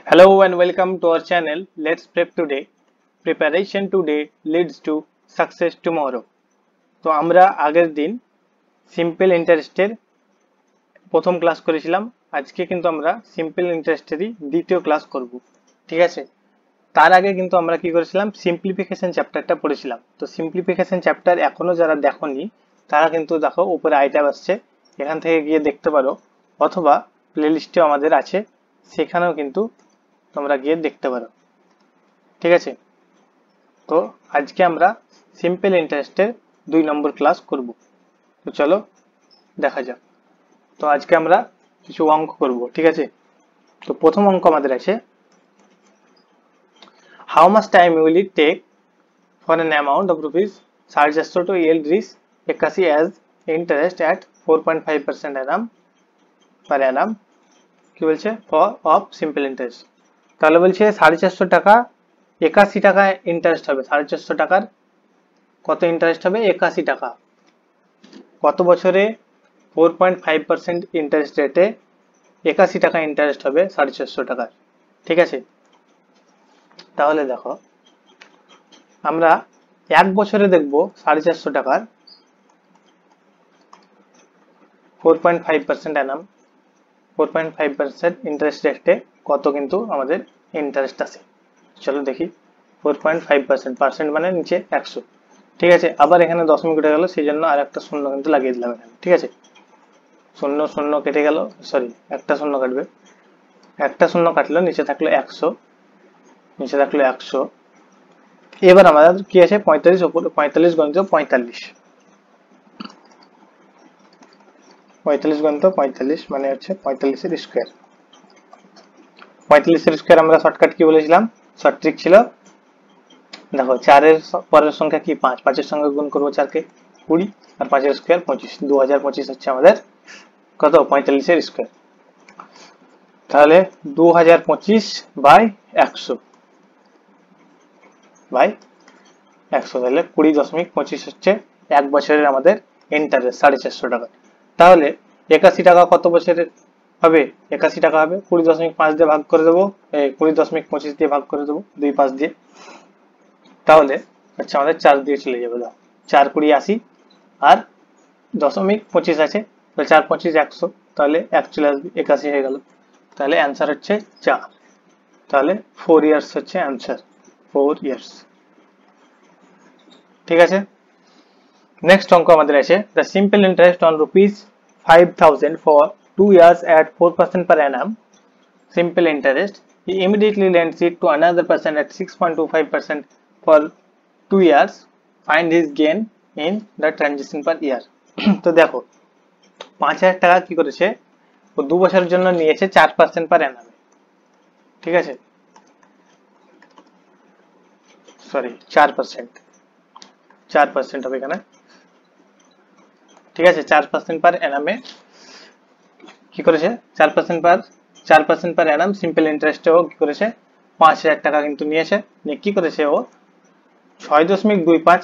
Hello and welcome to our channel. Let's prep today. Preparation today leads to success tomorrow. তো আমরা আগের দিন simple ইন্টারেস্টের প্রথম ক্লাস করেছিলাম। আজকে কিন্তু আমরা সিম্পল ইন্টারেস্টেরই দ্বিতীয় ক্লাস করব। ঠিক আছে, তার আগে কিন্তু আমরা কি করেছিলাম, সিম্পলিফিকেশন চ্যাপ্টারটা পড়েছিলাম। তো সিম্পলিফিকেশন চ্যাপ্টার এখনো যারা দেখোনি তারা কিন্তু দেখো উপরে আইট্যাব আসছে, এখান থেকে গিয়ে দেখতে পারো, অথবা প্লেলিস্টেও আমাদের আছে, সেখানেও কিন্তু তোমরা গিয়ে দেখতে পারো। ঠিক আছে, তো আজকে আমরা সিম্পল ইন্টারেস্টের 2 নম্বর ক্লাস করব। তো চলো দেখা যাক। তো আজকে আমরা কিছু অঙ্ক করব। ঠিক আছে, তো প্রথম অঙ্ক আমাদের আছে, how much time will it take for an amount of rupees 450 to yield রিস 81 as interest at 4.5% annum per annum। কি বলছে, ফর অফ সিম্পল ইন্টারেস্ট। তাহলে বলছে 450 টাকা 81 টাকা ইন্টারেস্ট হবে। 450 টাকার কত ইন্টারেস্ট হবে? 81 টাকা। কত বছরে? 4.5% ইন্টারেস্ট রেটে 81 টাকা ইন্টারেস্ট হবে 450 টাকার। ঠিক আছে, তাহলে দেখো আমরা এক বছরে দেখব 450 টাকার 4.5% অ্যানাম 4.5% ইন্টারেস্ট রেটে কত কিন্তু আমাদের ইন্টারেস্ট আছে। চলো দেখি। 4.5% পার্সেন্ট মানে নিচে 100। ঠিক আছে, আবার এখানে দশমিক উঠে গেল, সেই জন্য আর একটা শূন্য কিন্তু লাগিয়ে দিলাম এখানে। ঠিক আছে, শূন্য শূন্য কেটে গেল, সরি একটা শূন্য কাটবে, একটা শূন্য কাটলো, নিচে থাকলো 100, নিচে থাকলো 100। এবার আমাদের কি আছে, 45 উপর 45 গণিত 45, 45 গণিত 45 মানে হচ্ছে 45 এর স্কোয়ার। 45 এর স্কোয়ার আমরা শর্টকাট কি বলেছিলাম, শর্ট ট্রিক ছিল, দেখো 4 এর পরের সংখ্যা কি 5, 5 এর সঙ্গে গুণ করবো 4 কে 20, আর 5 এর স্কোয়ার 25, 2025 হচ্ছে আমাদের কত, 45 এর স্কোয়ার। তাহলে 2025 বাই 100 বাই 100, তাহলে 20.25 হচ্ছে এক বছরের আমাদের ইন্টারেস্ট 450 টাকা। তাহলে 81 টাকা কত বছরের হবে? 81 টাকা হবে 20.5 দিয়ে ভাগ করে দেবো, 20.25 দিয়ে ভাগ করে দেবো, 2 5 দিয়ে। তাহলে হচ্ছে আমাদের 4 দিয়ে চলে যাবে, দাও 4 20 80, আর 0.25 আছে, 4 25 100, তাহলে 1 চলে আসবে, 81 হয়ে গেল। তাহলে অ্যান্সার হচ্ছে 4। তাহলে 4 ইয়ার্স হচ্ছে অ্যান্সার, 4 ইয়ার্স। ঠিক আছে, নেক্সট অঙ্ক আমাদের আছে, the simple interest on rupees 5000 for 2 years at 4% per annum simple interest, he immediately lends it to another person at 6.25% for 2 years, find his gain in the transition per year। তো দেখো 5000 টাকা কি করেছে, ও 2 বছরের জন্য নিয়েছে 4% per annum। ঠিক আছে, সরি 4%, 4% হবে এখানে। ঠিক আছে, 4% পার অ্যানামে কি করেছে, 4% পার অ্যানাম সিম্পল ইন্টারেস্টে ও কি করেছে, 5000 টাকা কিন্তু নিয়েছে, নিয়ে কি করেছে, ও 6.25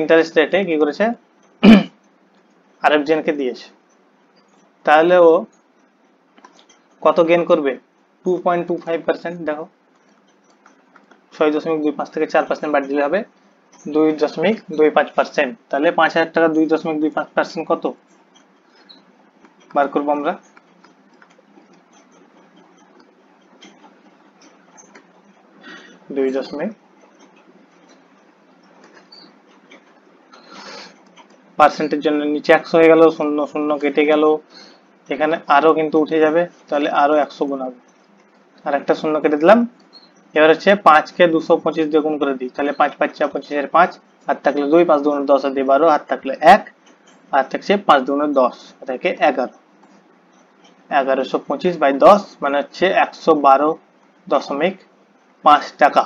ইন্টারেস্ট রেটে কি করেছে, আরেকজনকে দিয়েছে। তাহলে ও কত গেন করবে, 2.25%। দেখো 6.25 থেকে 4% বাদ দিলে হবে 2.25%। তাহলে 5000 টাকা 2.25% কত বার করবো আমরা, পার্সেন্টের জন্য নিচে 100 হয়ে গেল, শূন্য শূন্য কেটে গেল, এখানে আরো কিন্তু উঠে যাবে, তাহলে আরো 100 গুণ হবে, আর একটা শূন্য কেটে দিলাম। এবার হচ্ছে 5 কে 225 দিয়ে গুণ করে দিই, তাহলে 5 5 25 এর 5, হাত থাকলে 2, 5 2 10 আর 12, হাত থাকলে 1, আর থাকছে 5 2 10 থেকে 11, 1125 বাই 10 মানে হচ্ছে 112.5 টাকা।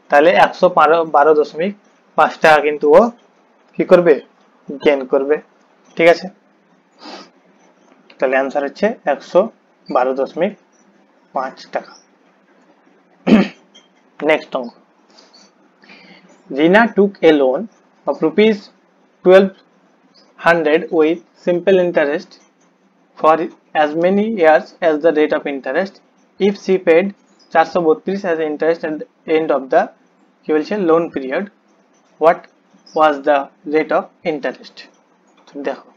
তাহলে 112.5 টাকা কিন্তু ও কি করবে, গেন করবে। ঠিক আছে, তাহলে অ্যান্সার হচ্ছে 112.5 টাকা। নেক্সট অঙ্ক, Rina took a loan of rupees 1200 with simple interest for as many years as the rate of interest. If she paid 432 as interest at the end of the কি বলছে loan period, what was the rate of interest। দেখো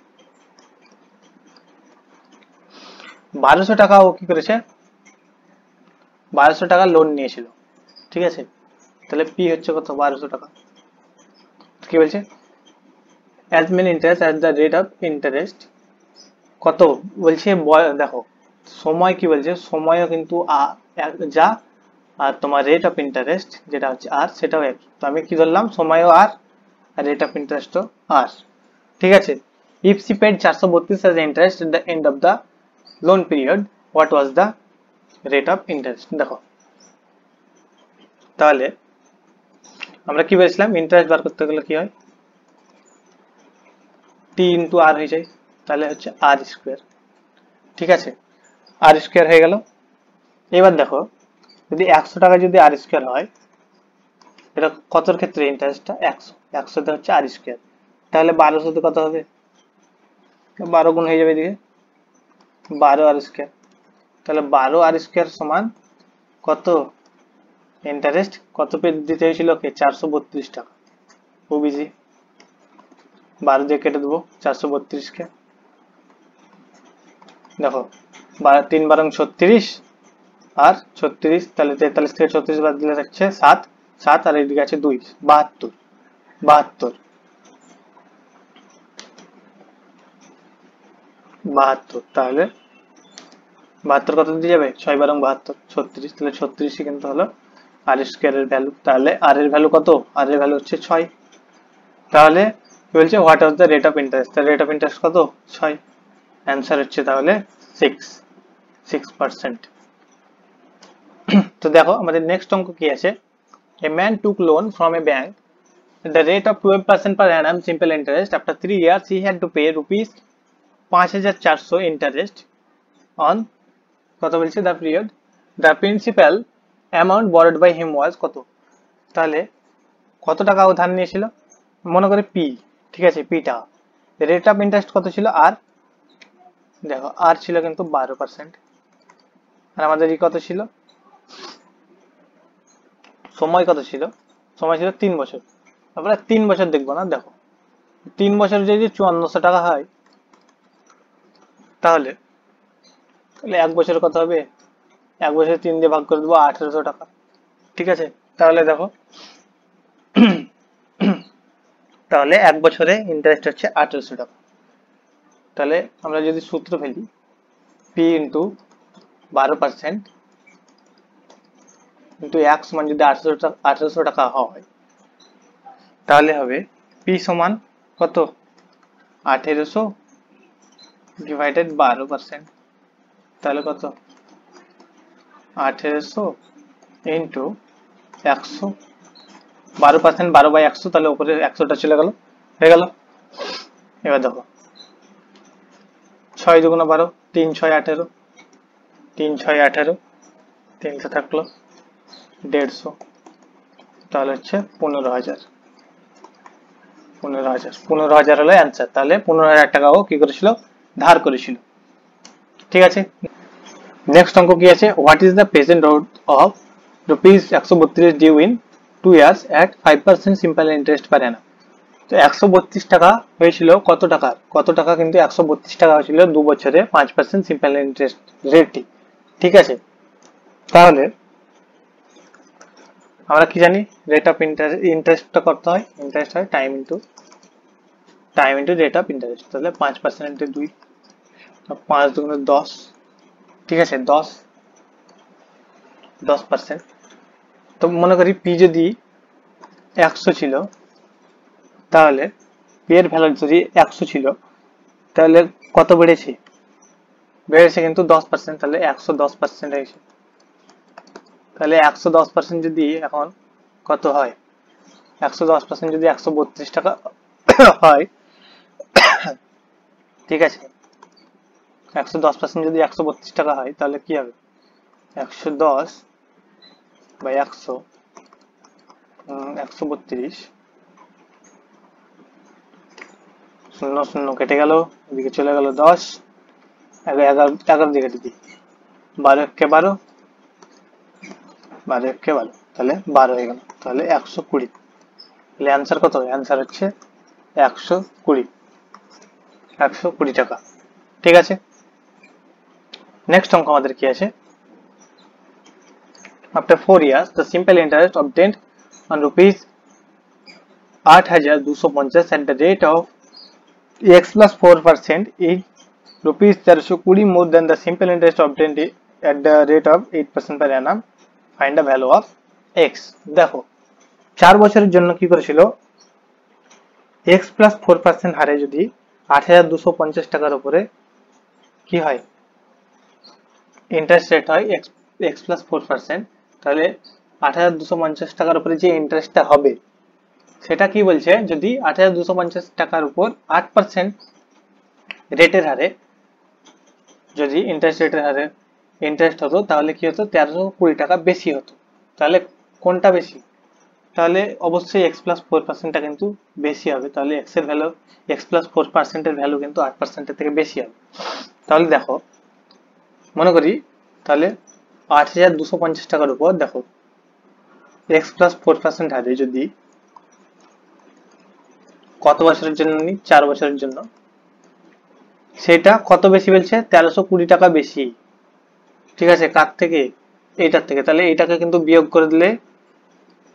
1200 টাকা ও কি করেছে, 1200 টাকা loan নিয়েছিল, ঠিক আছে, তাহলে পি হচ্ছে কত 1200 টাকা, কি বলছে as main interest at the rate of interest কত বলছে, দেখো সময় কি বলছে, সময়ও কিন্তু যা, আর তোমার রেট অফ ইন্টারেস্ট যেটা হচ্ছে আর সেটাও এক, তো আমি কি ধরলাম সময়ও আর রেট অফ ইন্টারেস্টও আর, ঠিক আছে। If she paid 432 as interest at the end of the loan period, what was the rate of interest। দেখো তাহলে আমরা কি বলেছিলাম, ইন্টারেস্ট বার করতে গেলে কি হয়, টি ইন্টু আর হয়ে যায়, তাহলে হচ্ছে আর স্কোয়ার, ঠিক আছে, আর স্কোয়ার হয়ে গেল। এবার দেখো যদি 100 টাকা যদি আর স্কোয়ার হয়, এটা কতর ক্ষেত্রে ইন্টারেস্টটা 100, 100 হচ্ছে আর স্কোয়ার, তাহলে 1200 কত হবে, 12 গুণ হয়ে যাবে এদিকে 12 আর স্কোয়ার, তাহলে 12 আর স্কোয়ার সমান কত, ইন্টারেস্ট কত পে দিতে হয়েছিল কে 432 টাকা, খুব ইজি, 12 দিয়ে কেটে দেবো 432 কে, দেখো 3 12 36 আর 36, তাহলে 43 থেকে 36 বাদ দিলে থাকছে 7, 7 আর এদিকে আছে 2, 72, 72, 72, তাহলে 72 কত দিয়ে যাবে 6 12 72, 36, তাহলে 36ই কিন্তু হলো আর স্কোয়ার এর ভ্যালু, তাহলে আর এর ভ্যালু কত, আর এর ভ্যালু হচ্ছে 6, তাহলে কি বলছে what was the rate of interest, তার রেট অফ ইন্টারেস্ট কত 6, অ্যান্সার হচ্ছে তাহলে 6%। তো দেখো আমাদের নেক্সট অঙ্ক কি আছে, a man took loan from a bank at the rate of 12% per annum simple interest, after 3 years he had to pay rupees 5400 interest on কত বলছে the period, the principal amount borrowed by him was কত, তাহলে কত টাকা ও ধার নিয়েছিল, মনে করে পি, ঠিক আছে, পি টাকা, রেট অফ ইন্টারেস্ট কত ছিল আর, দেখো আর ছিল কিন্তু 12%, আর আমাদের ই কত ছিল, সময় কত ছিল, সময় ছিল 3 বছর, তারপরে 3 বছর দেখবো না, দেখো 3 বছর যদি 5400 টাকা হয়, তাহলে তাহলে 1 বছর কত হবে, 1 বছর 3 দিয়ে ভাগ করে দেবো 1800 টাকা, ঠিক আছে, তাহলে দেখো তাহলে 1 বছরে ইন্টারেস্ট হচ্ছে 1800 টাকা, তাহলে আমরা যদি সূত্র ফেলি পি ইন্টু 12% কিন্তু 1 সমান যদি 1800 টাকা হয়, তাহলে হবে পি সমান কত 1800 ডিভাইডেড 12%, তাহলে কত 1800 ইন্টু 100, 12%, 12/100, তাহলে উপরে 100টা চলে গেল, হয়ে গেল। এবার দেখো 6 2 12, 3 6 18, 3 6 18, 300 থাকলো 150, তাহলে হচ্ছে 15,000, 15,000 হলো অ্যান্সার, তাহলে 15,000 টাকা ও কি করেছিল ধার করেছিল, ঠিক আছে। নেক্সট অঙ্ক কি আছে, what is the present rate of rupees 132 due in 2 years at 5% simple interest per annum, তো 132 টাকা হয়েছিল কত টাকা, কত টাকা কিন্তু 132 টাকা হয়েছিল 2 বছরে 5% সিম্পল ইন্টারেস্ট রেটটি, ঠিক আছে, তাহলে আমরা কি জানি রেট অফ ইন্টারেস্টটা করতে হয়, ইন্টারেস্ট হয় time into rate of interest, তাহলে 5% ইন্টু 2, 5 2 10, ঠিক আছে 10%, তো মনে করি পি যদি 100 ছিল, তাহলে পি এর ভ্যালু যদি 100 ছিল, তাহলে কত বেড়েছে, বেড়েছে কিন্তু 10%, তাহলে 110% হয়েছে, তাহলে 110% যদি এখন কত হয়, 110% যদি 132 টাকা হয়, ঠিক আছে, 110% যদি 132 টাকা হয়, তাহলে কি হবে 110/100, 132, 0 0 কেটে গেল, এদিকে চলে গেল 10, 11 11 দিয়ে কেটে দিই, 12 কে 12, 12 কে 12 তাহলে 12 হয়ে গেল, তাহলে 120। তাহলে অ্যান্সার কত? অ্যান্সার হচ্ছে 120, 120 টাকা। ঠিক আছে, নেক্সট অঙ্ক আমাদের কি আছে? After 4 years, the simple interest obtained on rupees 8,250 at the rate of x plus 4% is rupees 420 more than the simple interest obtained at the rate of 8% per annum. Find the value of x. দেখো 4 বছরের জন্য কি করেছিল, x plus 4% হারে যদি 8,250 টাকার উপরে কি হয়, ইন্টারেস্ট রেট হয় x plus 4%, তাহলে 8,250 টাকার উপরে যে ইন্টারেস্টটা হবে সেটা কি বলছে, যদি 8,250 টাকার উপর 8% রেটের হারে যদি ইন্টারেস্ট রেটের হারে ইন্টারেস্ট হতো, তাহলে কি হতো, 1320 টাকা বেশি হতো। তাহলে কোনটা বেশি? তাহলে অবশ্যই x plus 4%টা কিন্তু বেশি হবে, তাহলে x এর ভ্যালু, x plus 4% এর ভ্যালু কিন্তু 8% এর থেকে বেশি হবে। তাহলে দেখো, মনে করি তাহলে 8,250 টাকার উপর দেখো x plus 4% হারে যদি কত বছরের জন্য নিই, 4 বছরের জন্য, সেটা কত বেশি বলছে, 1320 টাকা বেশি। ঠিক আছে, কার থেকে? এইটার থেকে। তাহলে এটাকে কিন্তু বিয়োগ করে দিলে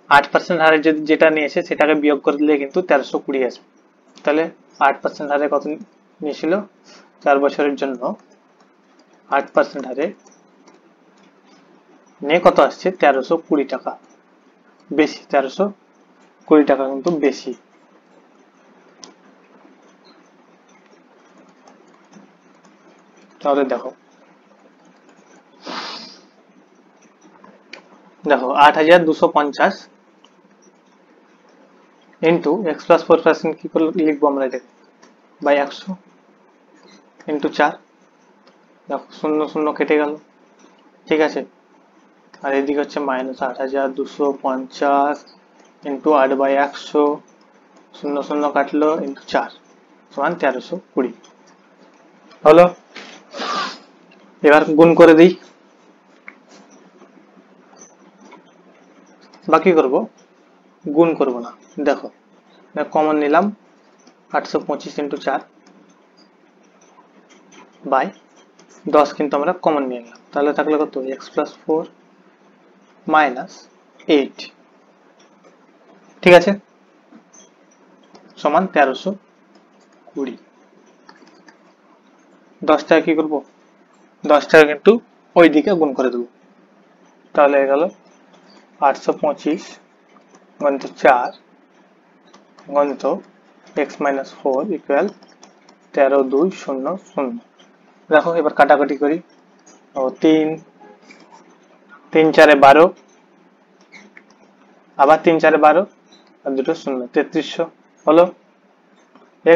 8% হারে যদি যেটা নিয়েছে সেটাকে বিয়োগ করে দিলে কিন্তু 1320 আসবে। তাহলে 8% হারে কত নিয়েছিল, 4 বছরের জন্য 8% হারে নিয়ে কত আসছে, 1320 টাকা বেশি, 1320 টাকা কিন্তু বেশি। তাহলে দেখো 8,250 ইন্টু x plus 4% কি করে লিখবো আমরা এটাকে, বাই 100 ইন্টু 4, দেখো 0 0 কেটে গেল। ঠিক আছে, আর এদিকে হচ্ছে মাইনাস 8,250 ইন্টু 8/100, 0 0 কাটলো, ইন্টু 4 সমান 1320 হলো। এবার গুণ করে দিই, বাকি করব, গুণ করব না। দেখো কমন নিলাম, 825 ইন্টু 4 বাই 10 কিন্তু আমরা কমন নিয়ে নিলাম, তাহলে থাকলে কত, x plus 4 মাইনাস 8। ঠিক আছে, সমান 1320। 10 টাকা কি করবো, 10 টাকা কিন্তু ওই দিকে গুণ করে দেবো, তাহলে হয়ে গেল 825 গণিত 4 গণিত x minus 4 ইকুয়াল 13,200। দেখো এবার কাটাকাটি করি, 3 3 4 12, আবার 3 4 12 আর দুটো 0, 3300 হলো।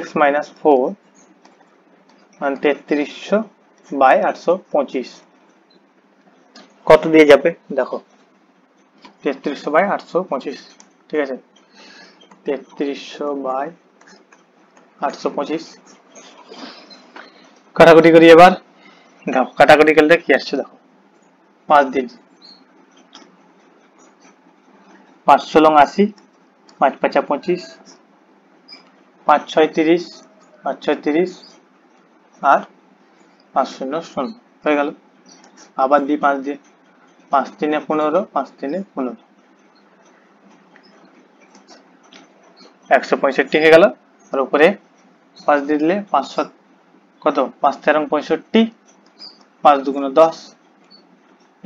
x minus 4 মানে 3300 বাই 825 কত দিয়ে যাবে, দেখো 3300 বাই 825। ঠিক আছে, 3300 বাই 825 কাটাকুটি করি। এবার দেখো কাটাকুটি করলে কি আসছে, দেখো 5 দিন, 5 × 80, 5 × 25, 5 × 6 = 30, 5 × 6 = 30 আর 5 0 0 হয়ে গেল। আবার দিই 5 দিয়ে, 5 × 3 = 15, 5 × 3 = 15, 165 হয়ে গেল। আর উপরে 5 দিয়ে দিলে 5 কত, 5 × 13 = 65, 5 × 2 = 10।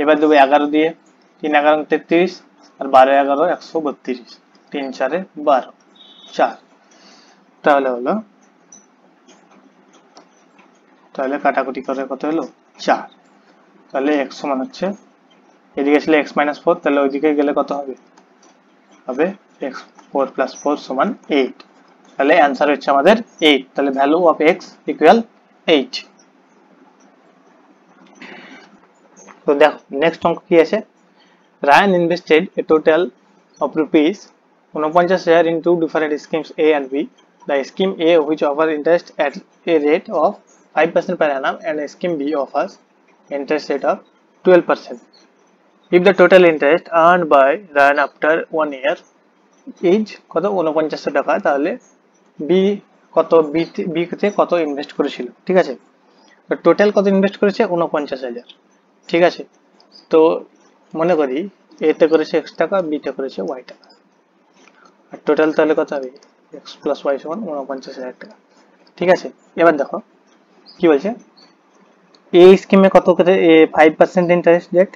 এবার দেবো 11 দিয়ে, 3 × 11 = 33 আর 12 × 11 = 132, 3 4 12 4। তাহলে হলো, তাহলে কাটাকুটি করে কত হলো, 4। তাহলে x সমান হচ্ছে, এদিকে ছিল x minus 4, তাহলে ওইদিকে গেলে কত হবে, হবে x 4 plus 4 সমান 8। তাহলে অ্যান্সার হচ্ছে আমাদের 8, তাহলে ভ্যালু অফ x ইকুয়াল 8। তো দেখো নেক্সট অঙ্ক কি আছে, Ryan invested a total of rupees 49,000 in two different schemes A and B. The scheme A, which offers interest at a rate of 5% per annum, and scheme B offers interest rate of 12%. if the total interest earned by Ryan after 1 year is কত 4900 টাকা, তাহলে B কত, B তে কত invest করেছিল। ঠিক আছে, তো টোটাল কত ইনভেস্ট করেছে 49,000। ঠিক আছে, তো মনে করি এ তে করেছে x টাকা, বি তে করেছে y টাকা, আর টোটাল তাহলে কত হবে x প্লাস y সমান 49,000 টাকা। ঠিক আছে, এবার দেখো কি বলছে, এই স্কিমে কত করে 5% ইন্টারেস্ট রেট,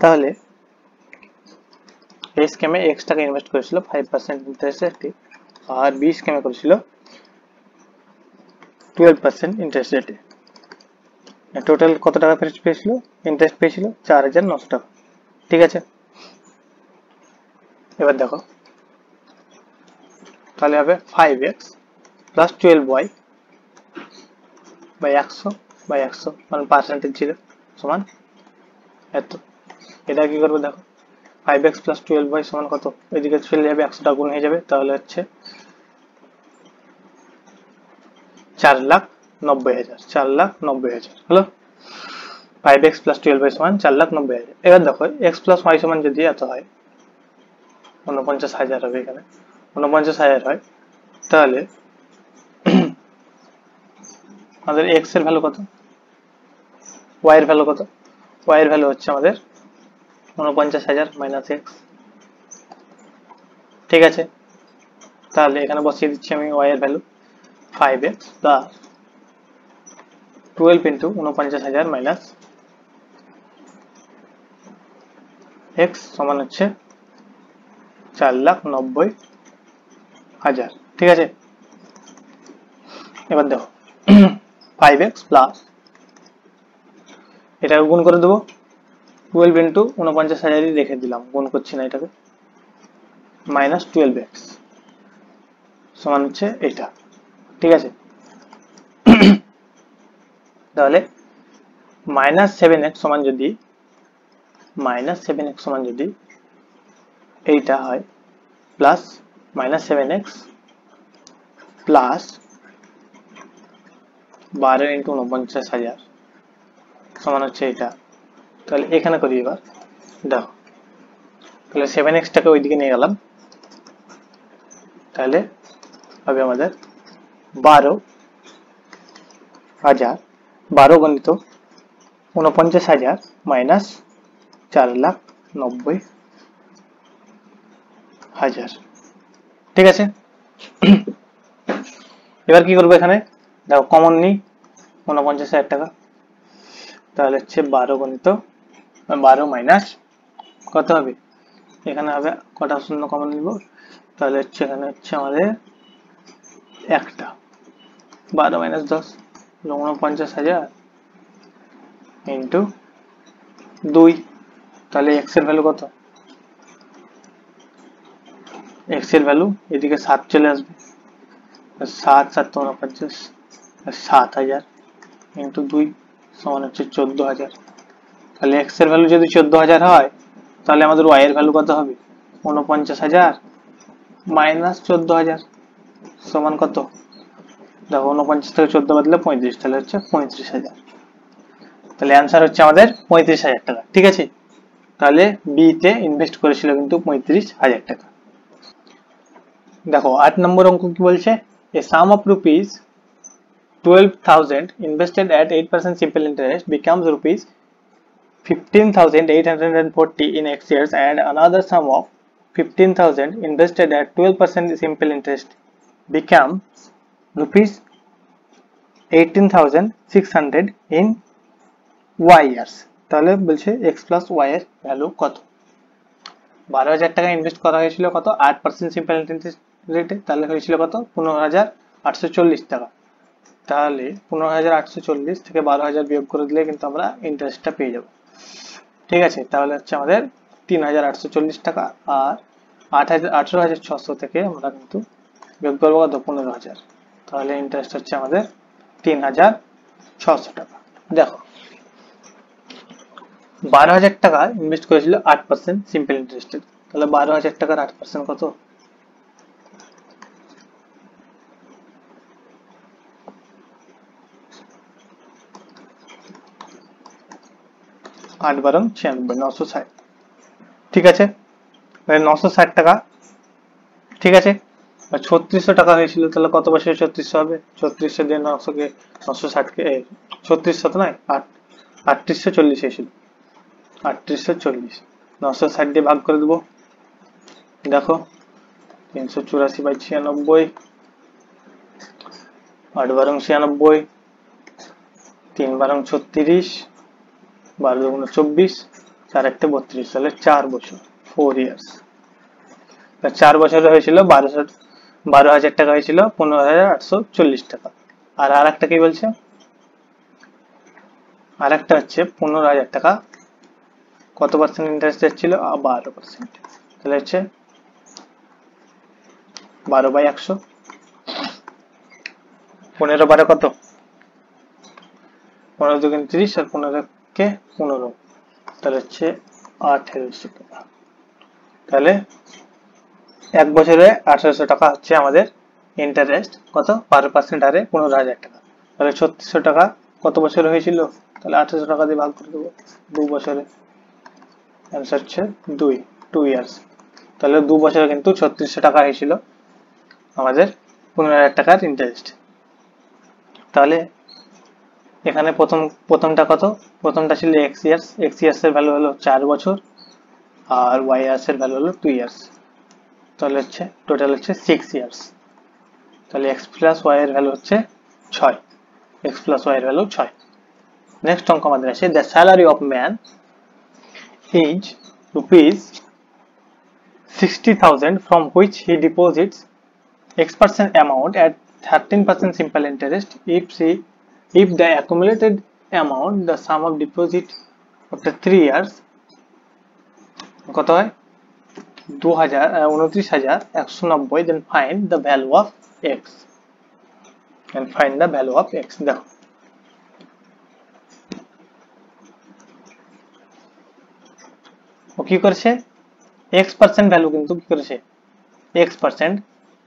তাহলে এই স্কিমে x টাকা ইনভেস্ট করেছিল 5% ইন্টারেস্ট রেটে, আর বি স্কিমে করেছিল 12% ইন্টারেস্ট রেটে। টোটাল কত টাকা পেয়েছিল, ইন্টারেস্ট পেয়েছিল 4,900 টাকা। ঠিক আছে, এবার দেখো তাহলে হবে 5x প্লাস 12y বাই 100 মানে পার্সেন্টেজ ছিল সমান এত। এটা কি করবো দেখো, 5x প্লাস 12y সমান কত, এদিকে চলে যাবে 100টা গুণ হয়ে যাবে, তাহলে হচ্ছে 4,90,000, 4,90,000 হলো। 5x প্লাস 12y সমান 4,90,000। এবার দেখো x প্লাস y সমান যদি এত হয় 49,000 হবে, এখানে 49,000 হয়, তাহলে আমাদের x এর ভ্যালু কত, y এর ভ্যালু কত, y এর ভ্যালু হচ্ছে আমাদের 49,000 মাইনাস x। ঠিক আছে, তাহলে এখানে বসিয়ে দিচ্ছি আমি y এর value 5x plus 12 into 49,000 minus x সমান হচ্ছে 4,90,000। ঠিক আছে, এবার দেখো 5x প্লাস এটাকে গুণ করে দেবো, 12 ইন্টু 49,000 রেখে দিলাম, গুণ করছি না এটাকে, মাইনাস 12x সমান হচ্ছে এটা। ঠিক আছে, তাহলে মাইনাস 7x সমান যদি এইটা হয়, plus minus 7x plus 12 into 49,000 সমান হচ্ছে এটা। তাহলে এখানে করি এবার দেখো, তাহলে 7x টাকে ওইদিকে নিয়ে গেলাম, তাহলে হবে আমাদের 12,000, 12 গণিত 49,000 মাইনাস 4,90,000। ঠিক আছে, এবার কি করবো, এখানে দেখো কমন নিই 49,000 টাকা, তাহলে হচ্ছে 12 গণিত 12 মাইনাস কত হবে, এখানে হবে কটা শূন্য কমন নিব, তাহলে হচ্ছে এখানে হচ্ছে আমাদের একটা, 12 মাইনাস 10 49,000 ইন্টু 2, তাহলে x এর ভ্যালু কত, x এর ভ্যালু এদিকে 7 চলে আসবে, 7 7 49, 7,000 ইন্টু 2 সমান হচ্ছে 14,000। তাহলে x এর ভ্যালু যদি 14,000 হয়, তাহলে আমাদের y এর ভ্যালু কত হবে 49,000 মাইনাস 14,000 সমান কত, দেখো 49 থেকে 14 বাদলে 35, তাহলে হচ্ছে 35,000। তাহলে অ্যান্সার হচ্ছে আমাদের 35,000 টাকা। ঠিক আছে, তাহলে বি তে ইনভেস্ট করেছিল কিন্তু 35,000 টাকা। দেখো 8 নম্বর অঙ্ক কি বলছে, এ সাম of rupees 12,000 invested at 8% simple interest becomes rupees 15,840 in X years, and another sum of 15,000 invested at 12% simple interest becomes rupees 18,600 in Y years। তাহলে বলছে x প্লাস y এর ভ্যালু কত, 12,000 টাকা ইনভেস্ট করা হয়েছিল কত 8% সিম্পল ইন্টারেস্ট রেটে, তাহলে হয়েছিল কত 15,840 টাকা। তাহলে 15,840 থেকে 12,000 বিয়োগ করে দিলে কিন্তু আমরা ইন্টারেস্টটা পেয়ে যাব। ঠিক আছে, তাহলে হচ্ছে আমাদের 3,840 টাকা, আর 18,600 থেকে আমরা কিন্তু বিয়োগ করবো কত 15,000, তাহলে ইন্টারেস্ট হচ্ছে আমাদের 3,600 টাকা। দেখো 12,000 টাকা ইনভেস্ট করেছিল 8% সিম্পল ইন্টারেস্টেড, তাহলে 12,000 টাকার 8% কত, 8 12 96, 960। ঠিক আছে, 960 টাকা। ঠিক আছে, 3600 টাকা হয়েছিল, তাহলে কত বছরে 3600 হবে? 3600 দিয়ে 900 কে 960 কে 3600 তো নয়, 3840 হয়েছিল, 3840 960 দিয়ে ভাগ করে দেবো। দেখো 384/96, 8 বারং 96, 3 বারং 36, 12 দুগুণ 24, 4 একটা 32, তাহলে 4 বছর, 4 ইয়ার্স। 4 বছরে হয়েছিল 12,000 টাকা হয়েছিল, 15,840 টাকা। আর আরেকটা কি বলছে? আরেকটা হচ্ছে 15,000 টাকা, কত পার্সেন্ট ইন্টারেস্ট ছিল? 12%। তাহলে হচ্ছে 12/100, 15 12 কত? 15 দুগুণ 30 আর 15 কে 15, তাহলে হচ্ছে 1800 টাকা। তাহলে এক বছরে 1800 টাকা হচ্ছে আমাদের ইন্টারেস্ট, কত? 12% হারে 15,000 টাকা। তাহলে 3600 টাকা কত বছরে হয়েছিল? তাহলে 1800 টাকা দিয়ে ভাগ করে দেবো 2 বছরে, অ্যান্সার হচ্ছে 2 ইয়ার্স। তাহলে 2 বছরে কিন্তু 3600 টাকা হয়েছিল আমাদের 15,000 টাকার ইন্টারেস্ট। তাহলে এখানে প্রথমটা কত? প্রথমটা ছিল এক্স ইয়ার্স এর ভ্যালু হলো 4 বছর, আর ওয়াই ইয়ার্স এর ভ্যালু হলো 2 ইয়ার্স। তাহলে হচ্ছে টোটাল হচ্ছে 6 ইয়ার্স। তাহলে এক্স প্লাস ওয়াই এর ভ্যালু হচ্ছে 6, এক্স প্লাস ওয়াই এর ভ্যালু 6। নেক্সট অঙ্ক আমাদের আছে, the salary of man is ₹60,000 from which he deposits X% amount at 13% simple interest. If the accumulated amount, the sum of deposit after 3 years, কত হয়? 29,190, then find the value of x, and find the value of x. দেখো ও কি করেছে? x% value কিন্তু কি করেছে? x%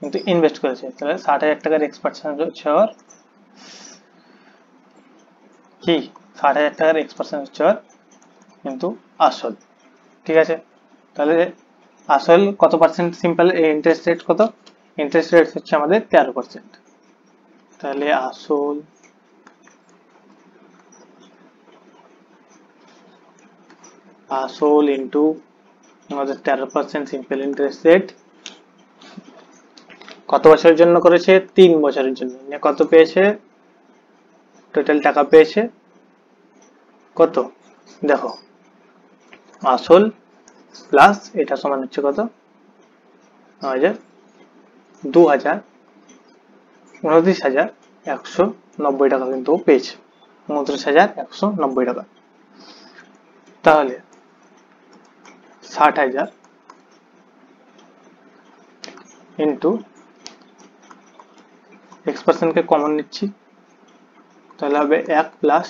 কিন্তু invest করেছে, তাহলে 60,000 টাকার x% হচ্ছে ওর কি? 60,000 টাকার x% হচ্ছে ওর কিন্তু আসল। ঠিক আছে, তাহলে আসল কত পার্সেন্ট? সিম্পল ইন্টারেস্ট রেট কত? ইন্টারেস্ট রেট হচ্ছে আমাদের 13%। তাহলে আসল ইন্টু আমাদের 13% সিম্পল ইন্টারেস্ট রেট কত বছরের জন্য করেছে? 3 বছরের জন্য। কত পেয়েছে? টোটাল টাকা পেয়েছে কত? দেখো আসল প্লাস এটা সমান হচ্ছে কত? 29,190 টাকা কিন্তু পেয়েছে, 29,190 টাকা। তাহলে 60,000 ইন্টু x% কে কমন নিচ্ছি, তাহলে হবে 1 প্লাস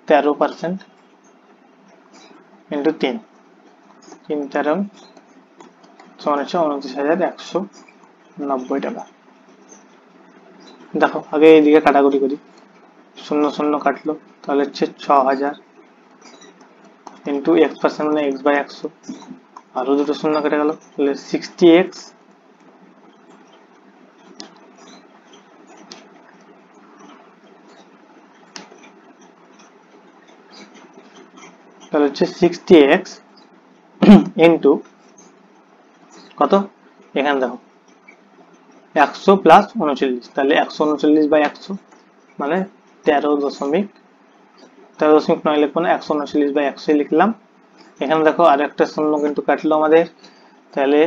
13% ইন্টু 3, 3 13 সমান হচ্ছে 29,190 টাকা। দেখো আগে এইদিকে কাটাকুটি করি, 0 0 কাটলো, তাহলে হচ্ছে 6,000 ইন্টু x% মানে x/100, আরো দুটো শূন্য কেটে গেল, তাহলে 60x তাহলে হচ্ছে 60x ইন্টু কত? এখানে দেখো 100 প্লাস 39, তাহলে 139/100 মানে 13.9 লিখবো না, 139/100 লিখলাম। এখানে দেখো আর একটা শূন্য কিন্তু কাটলো আমাদের, তাহলে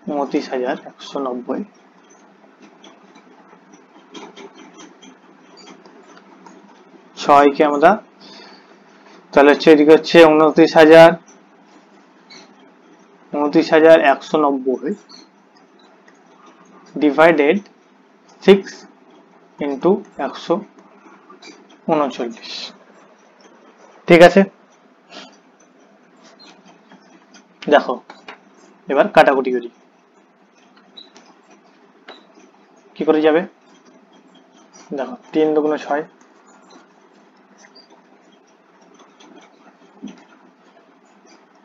29,190 6 কে আমরা, তাহলে হচ্ছে এদিকে হচ্ছে 29,190 ডিভাইডেড 6 ইন্টু 139। ঠিক আছে, দেখো এবার কাটাকুটি করি, কি করে যাবে দেখো, 3 দুগুণ 6,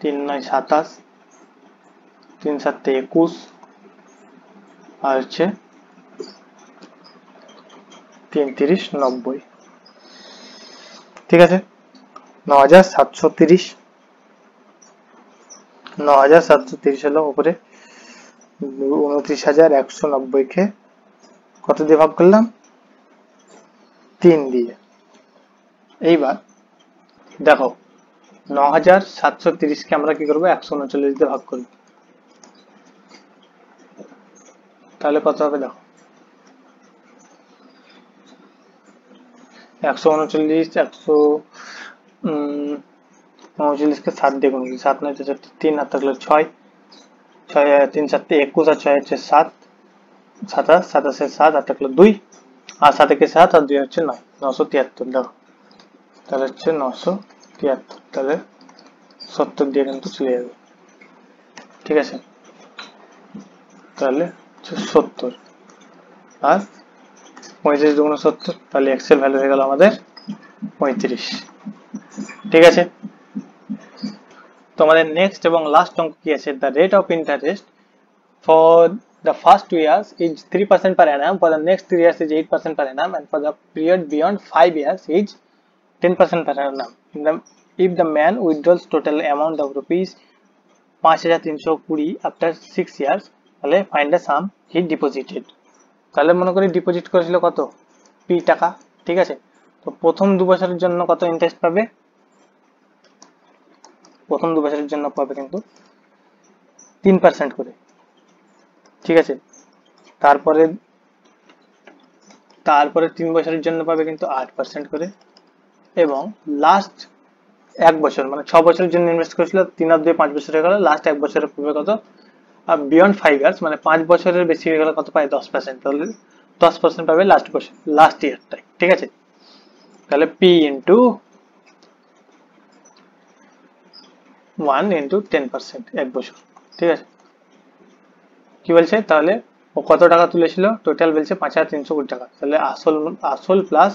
3 9 27, 3 7 21, আর হচ্ছে 3 30 90। ঠিক আছে, 9730, 9730 হলো উপরে 29190 কে কত দিয়ে ভাগ করলাম, 3 দিয়ে। এইবার দেখো 9730 কে আমরা কি করব, 139 দিয়ে ভাগ করব, তাহলে কত হবে দেখো, 139 139 কে 7 দিয়ে গুণ করি, 7 9 3 আর থাকলো 6, 6 3 7 21 আর 6 হচ্ছে 7, 27 27 7 আর থাকলো 2, আর 7 কে 7 আর 2 হচ্ছে 9, 973। দেখো তাহলে হচ্ছে 973, তাহলে 70 দিয়ে কিন্তু চলে যাবে। ঠিক আছে, তাহলে হচ্ছে 70 আর 35 দুগুণ 70, তাহলে এক্স এর ভ্যালু হয়ে গেল আমাদের 35। ঠিক আছে, তোমাদের নেক্সট এবং লাস্ট অঙ্ক কি আছে, the rate of interest for the first 2 years is 3% per annum, for the next 3 years is 8% per annum, and for the period beyond 5 years is 10% per annum. If the man withdraws total amount of rupees 5320 after 6 years, তাহলে find the sum he deposited। তাহলে মনে করি deposit করেছিল কত, p টাকা। ঠিক আছে, তো প্রথম 2 বছরের জন্য কত ইন্টারেস্ট পাবে, প্রথম 2 বছরের জন্য পাবে কিন্তু 3% করে। ঠিক আছে, তারপরে 3 বছরের জন্য পাবে কিন্তু 8% করে, এবং লাস্ট 1 বছর মানে 6 বছরের জন্য ইনভেস্ট করেছিল, 3 আর 2 5 বছর হয়ে গেল, লাস্ট 1 বছরে পাবে কত, আর বিয়ন্ড 5 ইয়ার্স মানে 5 বছরের বেশি হয়ে গেল কত পায়, 10%। তাহলে 10% পাবে লাস্ট বছর, লাস্ট ইয়ারটাই। ঠিক আছে, তাহলে p ইনটু 1 ইনটু 10%, 1 বছর। ঠিক আছে, কি বলছে, তাহলে ও কত টাকা তুলেছিল, টোটাল বলছে 5320 টাকা, তাহলে আসল প্লাস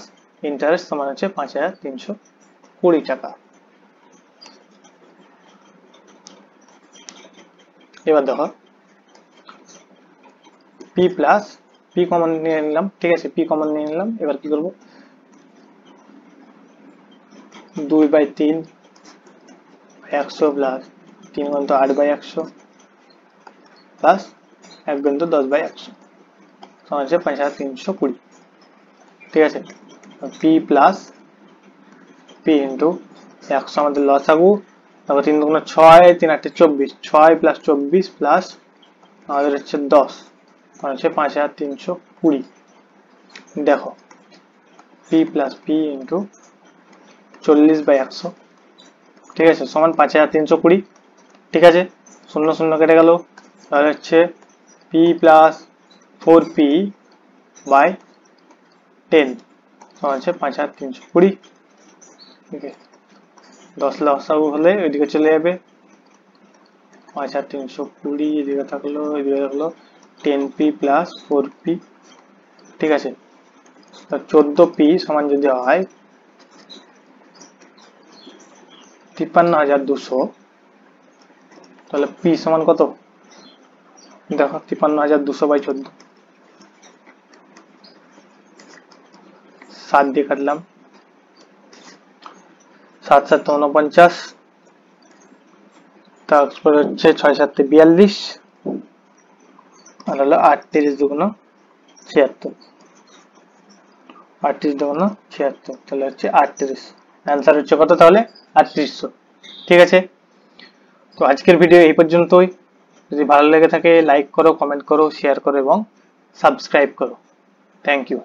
ইন্টারেস্ট সমান হচ্ছে 5320 টাকা। এবার দেখো পি প্লাস পি কমন নিয়ে নিলাম। ঠিক আছে, পি কমন নিয়ে নিলাম, এবার কি করব, 2/3 100 প্লাস 3 গুণ তো 8/100 প্লাস 1 গুণ তো 10/100 সমান হচ্ছে 5320। ঠিক আছে, পি প্লাস পি ইন্টু 100 আমাদের লসাগু, তারপর 3 দুগুণ 6, 3 8 24, 6 প্লাস 24 প্লাস আমাদের হচ্ছে 10 মানে হচ্ছে 5320। দেখো পি প্লাস পি ইন্টু 40/100, ঠিক আছে, সমান 5320। ঠিক আছে, 0 0 কেটে গেল, তাহলে হচ্ছে পি প্লাস 4p/10 সমান হচ্ছে 5320। ঠিক আছে, 10 লসাগু হলে ওইদিকে চলে যাবে, 5320 এদিকে থাকলো, এদিকে থাকলো 10p প্লাস 4p। ঠিক আছে, 14p সমান যদি হয় 53200, তাহলে p সমান কত, দেখো 53200/14, 7 দিয়ে কাটলাম, 7 7 49, তারপর হচ্ছে 6 7 42, আর হলো 38 দুগুণ 76, 38 দুগুণ 76, তাহলে হচ্ছে 38। অ্যান্সার হচ্ছে কত তাহলে, 3800। ঠিক আছে, তো আজকের ভিডিও এই পর্যন্তই। যদি ভালো লেগে থাকে লাইক করো, কমেন্ট করো, শেয়ার করো এবং সাবস্ক্রাইব করো। Thank you.